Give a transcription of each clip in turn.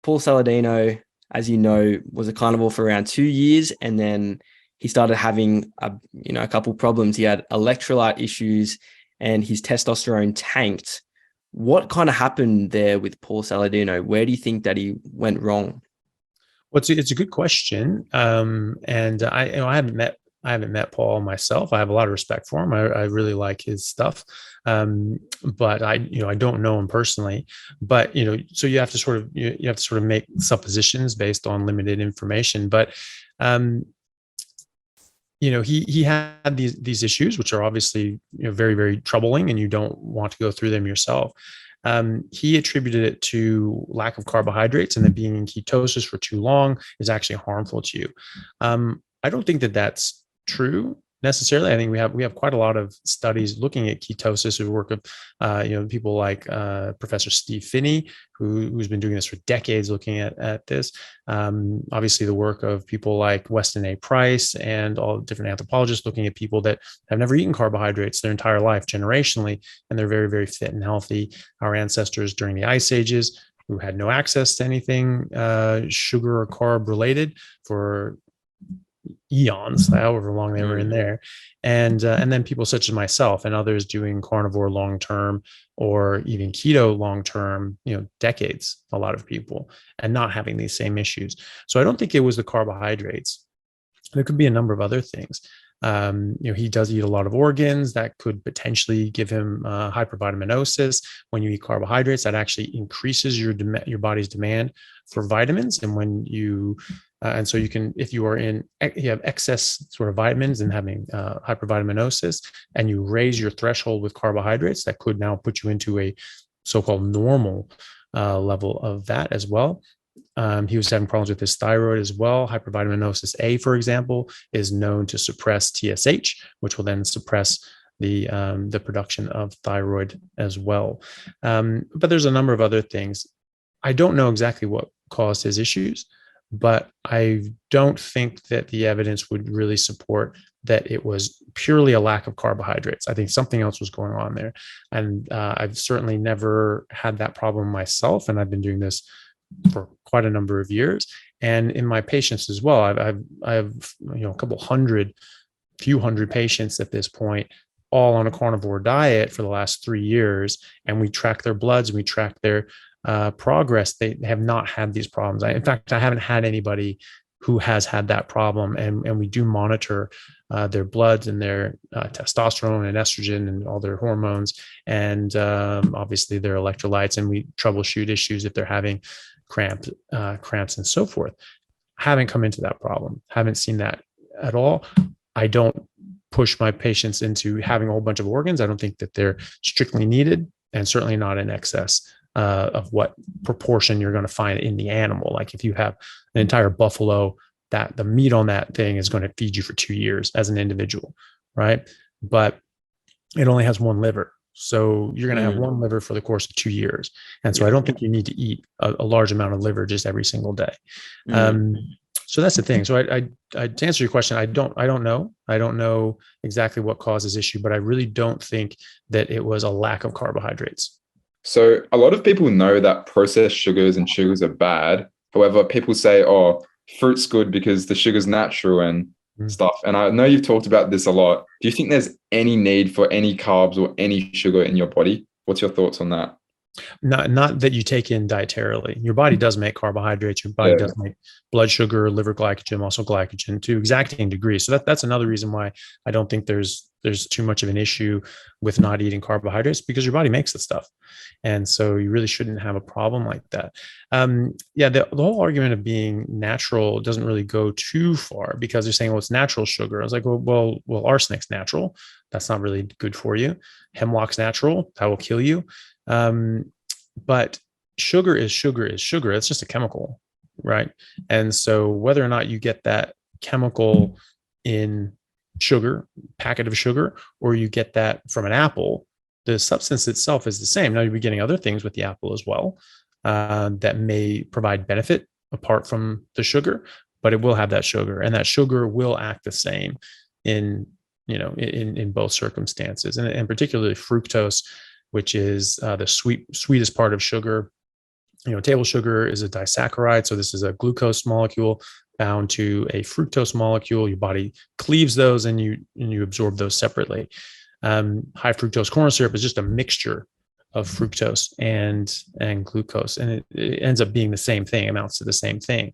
Paul Saladino, as you know, was a carnivore for around 2 years, and then he started having a couple problems. He had electrolyte issues, and his testosterone tanked. What kind of happened there with Paul Saladino? Where do you think that he went wrong? Well, it's a good question, and I haven't met Paul myself. I have a lot of respect for him. I really like his stuff, but I don't know him personally. But so you have to sort of make suppositions based on limited information. But um, he had these issues, which are obviously very, very troubling, and you don't want to go through them yourself. He attributed it to lack of carbohydrates, and then being in ketosis for too long is actually harmful to you. I don't think that that's true necessarily. I think we have quite a lot of studies looking at ketosis. We work with people like Professor Steve Phinney, who's been doing this for decades, looking at this. Obviously, the work of people like Weston A. Price and all different anthropologists looking at people that have never eaten carbohydrates their entire life generationally, and they're very, very fit and healthy. Our ancestors during the ice ages, who had no access to anything sugar or carb related for eons, however long they were in there, and then people such as myself and others doing carnivore long term or even keto long term, decades, a lot of people, and not having these same issues. So I don't think it was the carbohydrates. There could be a number of other things. He does eat a lot of organs that could potentially give him hypervitaminosis. When you eat carbohydrates, that actually increases your body's demand for vitamins, and when you and so you can, if you have excess sort of vitamins and having hypervitaminosis, and you raise your threshold with carbohydrates, that could now put you into a so-called normal level of that as well. He was having problems with his thyroid as well. Hypervitaminosis A, for example, is known to suppress TSH, which will then suppress the production of thyroid as well. But there's a number of other things. I don't know exactly what caused his issues, but I don't think that the evidence would really support that it was purely a lack of carbohydrates. I think something else was going on there. And I've certainly never had that problem myself, and I've been doing this for quite a number of years. And in my patients as well, I have a few hundred patients at this point, all on a carnivore diet for the last 3 years. And we track their bloods and we track their progress. They have not had these problems. In fact, I haven't had anybody who has had that problem. And we do monitor their bloods and their testosterone and estrogen and all their hormones, and obviously their electrolytes. And we troubleshoot issues if they're having cramps and so forth. Haven't come into that problem. Haven't seen that at all. I don't push my patients into having a whole bunch of organs. I don't think that they're strictly needed, and certainly not in excess of what proportion you're going to find in the animal. Like if you have an entire buffalo, that the meat on that thing is going to feed you for 2 years as an individual, right? But it only has one liver. So you're going to have one liver for the course of 2 years. And so I don't think you need to eat a large amount of liver just every single day. So that's the thing. So I to answer your question, I don't know. I don't know exactly what caused this issue, but I really don't think that it was a lack of carbohydrates. So a lot of people know that processed sugars and sugars are bad. However, people say, oh, fruit's good because the sugar's natural and stuff. And I know you've talked about this a lot. Do you think there's any need for any carbs or any sugar in your body? What's your thoughts on that? Not that you take in dietarily. Your body does make carbohydrates. Your body does make blood sugar, liver glycogen, muscle glycogen to exacting degrees. So that's another reason why I don't think there's too much of an issue with not eating carbohydrates, because your body makes the stuff. And so you really shouldn't have a problem like that. The whole argument of being natural doesn't really go too far, because they're saying, well, it's natural sugar. I was like, well, arsenic's natural. That's not really good for you. Hemlock's natural. That will kill you. But sugar is sugar is sugar. It's just a chemical, right? And so whether or not you get that chemical in sugar, packet of sugar, or you get that from an apple, the substance itself is the same. Now you'll be getting other things with the apple as well that may provide benefit apart from the sugar, but it will have that sugar, and that sugar will act the same in both circumstances, and particularly fructose, which is the sweetest part of sugar, Table sugar is a disaccharide. So this is a glucose molecule bound to a fructose molecule. Your body cleaves those and you absorb those separately. High fructose corn syrup is just a mixture of fructose and glucose, and it ends up being the same thing, amounts to the same thing.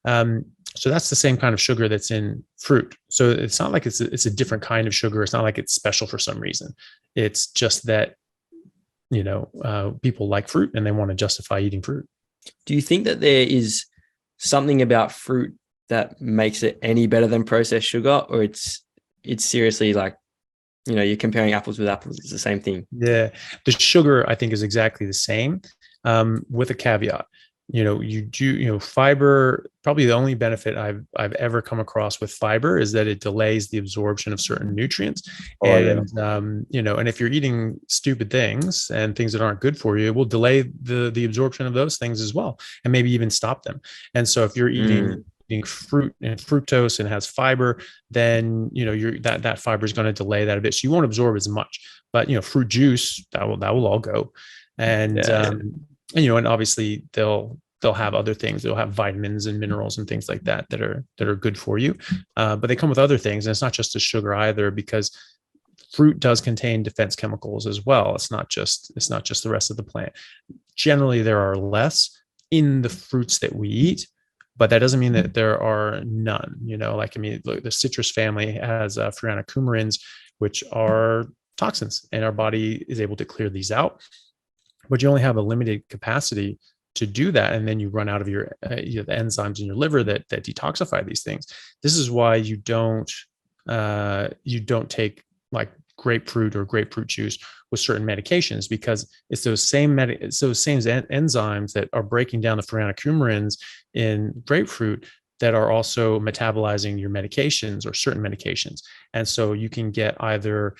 So that's the same kind of sugar that's in fruit. So it's not like it's a different kind of sugar. It's not like it's special for some reason. It's just that, people like fruit and they want to justify eating fruit. Do you think that there is something about fruit that makes it any better than processed sugar, or it's seriously like, you're comparing apples with apples? It's the same thing. Yeah. The sugar, I think, is exactly the same, with a caveat. Fiber, probably the only benefit I've ever come across with fiber is that it delays the absorption of certain nutrients. And if you're eating stupid things and things that aren't good for you, it will delay the absorption of those things as well, and maybe even stop them. And so if you're eating fruit and fructose and has fiber, then that fiber is going to delay that a bit, so you won't absorb as much. But fruit juice, that will all go. And and obviously they'll have other things. They'll have vitamins and minerals and things like that that are good for you. But they come with other things, and it's not just the sugar either, because fruit does contain defense chemicals as well. It's not just the rest of the plant. Generally, there are less in the fruits that we eat, but that doesn't mean that there are none. Look, the citrus family has furanocoumarins, which are toxins, and our body is able to clear these out. But you only have a limited capacity to do that, and then you run out of the enzymes in your liver that detoxify these things. This is why you don't take like grapefruit or grapefruit juice with certain medications, because it's those same enzymes that are breaking down the furanocoumarins in grapefruit that are also metabolizing your medications or certain medications. And so you can get either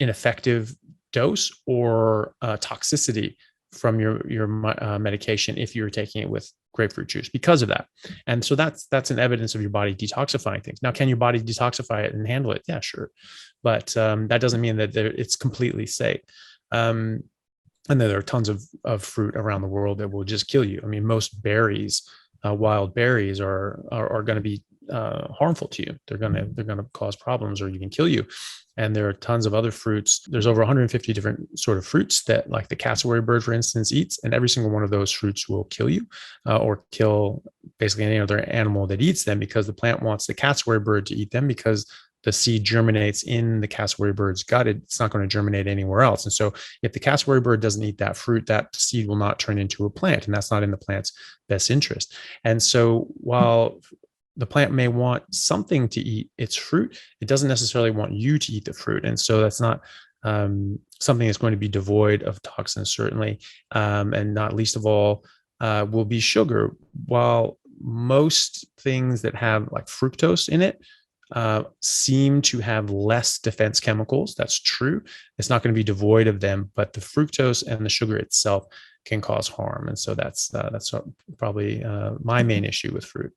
ineffective dose or toxicity from your medication if you're taking it with grapefruit juice because of that. And so that's an evidence of your body detoxifying things. Now, can your body detoxify it and handle it? Yeah, sure. But that doesn't mean that it's completely safe. And then there are tons of fruit around the world that will just kill you. I mean, most berries, wild berries are going to be harmful to you. They're going to cause problems or even kill you. And there are tons of other fruits. There's over 150 different sort of fruits that, like the cassowary bird, for instance, eats, and every single one of those fruits will kill you, or kill basically any other animal that eats them, because the plant wants the cassowary bird to eat them, because the seed germinates in the cassowary bird's gut. It's not going to germinate anywhere else. And so if the cassowary bird doesn't eat that fruit, that seed will not turn into a plant, and that's not in the plant's best interest. And so while the plant may want something to eat its fruit, it doesn't necessarily want you to eat the fruit. And so that's not something that's going to be devoid of toxins, certainly. And not least of all will be sugar. While most things that have like fructose in it seem to have less defense chemicals, that's true. It's not going to be devoid of them, but the fructose and the sugar itself can cause harm. And so that's probably my main issue with fruit.